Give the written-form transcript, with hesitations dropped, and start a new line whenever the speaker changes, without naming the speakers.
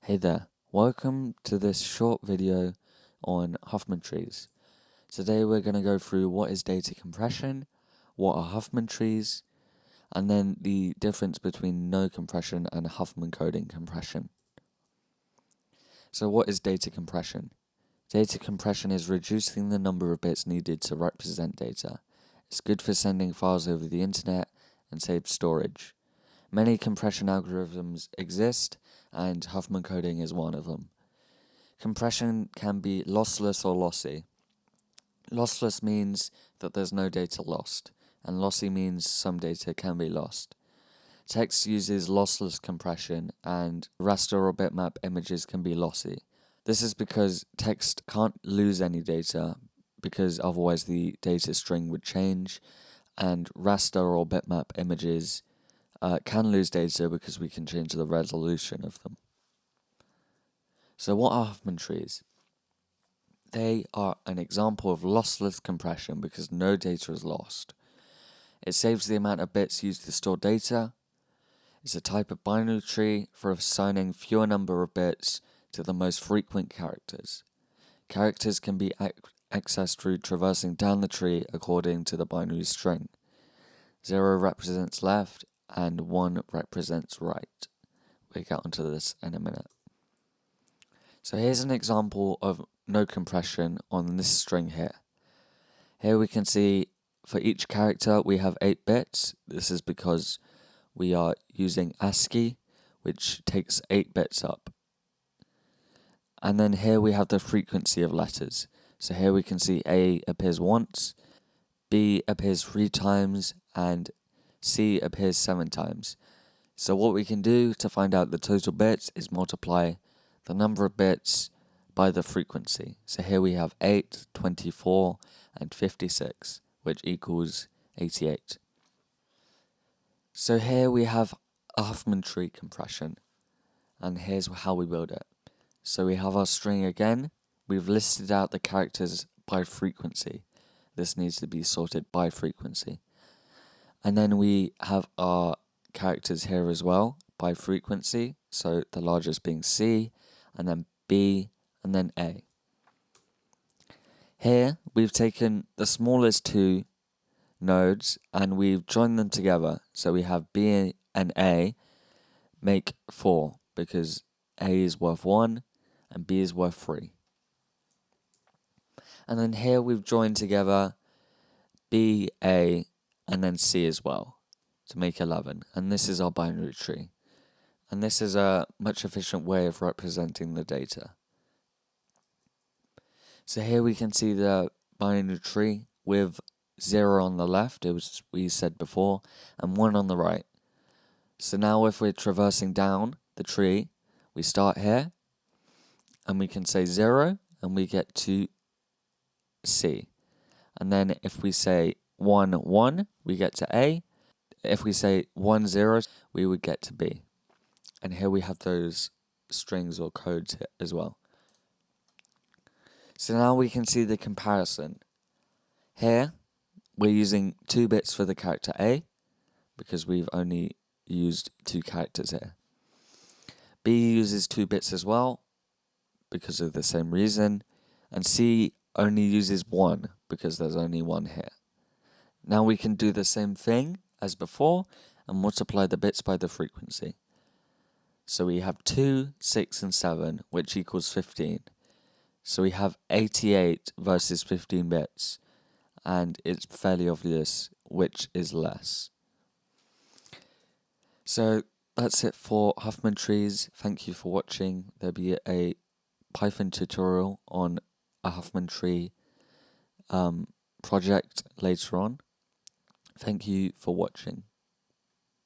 Hey there, welcome to this short video on Huffman trees. Today we're going to go through what is data compression, what are Huffman trees, and then the difference between no compression and Huffman coding compression. So what is data compression? Data compression is reducing the number of bits needed to represent data. It's good for sending files over the internet and saves storage. Many compression algorithms exist, and Huffman coding is one of them. Compression can be lossless or lossy. Lossless means that there's no data lost, and lossy means some data can be lost. Text uses lossless compression, and raster or bitmap images can be lossy. This is because text can't lose any data, because otherwise the data string would change, and raster or bitmap images can lose data because we can change the resolution of them. So what are Huffman trees? They are an example of lossless compression because no data is lost. It saves the amount of bits used to store data. It's a type of binary tree for assigning fewer number of bits to the most frequent characters. Characters can be accessed through traversing down the tree according to the binary string. 0 represents left and 1 represents right. We'll get onto this in a minute. So here's an example of no compression on this string here. Here we can see for each character we have 8 bits. This is because we are using ASCII, which takes 8 bits up. And then here we have the frequency of letters. So here we can see A appears once, B appears 3 times, and C appears 7 times. So what we can do to find out the total bits is multiply the number of bits by the frequency. So here we have 8, 24, and 56, which equals 88. So here we have a Huffman tree compression, and here's how we build it. So we have our string again. We've listed out the characters by frequency. This needs to be sorted by frequency. And then we have our characters here as well by frequency. So the largest being C, and then B, and then A. Here we've taken the smallest 2 nodes and we've joined them together. So we have B and A make 4 because A is worth 1 and B is worth 3. And then here we've joined together B, A, and then C as well to make 11. And this is our binary tree. And this is a much efficient way of representing the data. So here we can see the binary tree with 0 on the left, as we said before, and 1 on the right. So now if we're traversing down the tree, we start here, and we can say 0, and we get to C. And then if we say 1, 1, we get to A. If we say 1, 0, we would get to B. And here we have those strings or codes as well. So now we can see the comparison. Here, we're using 2 bits for the character A, because we've only used 2 characters here. B uses 2 bits as well, because of the same reason. And C only uses 1, because there's only 1 here. Now we can do the same thing as before, and multiply the bits by the frequency. So we have 2, 6, and 7, which equals 15. So we have 88 versus 15 bits, and it's fairly obvious which is less. So that's it for Huffman trees. Thank you for watching. There'll be a Python tutorial on a Huffman tree project later on. Thank you for watching.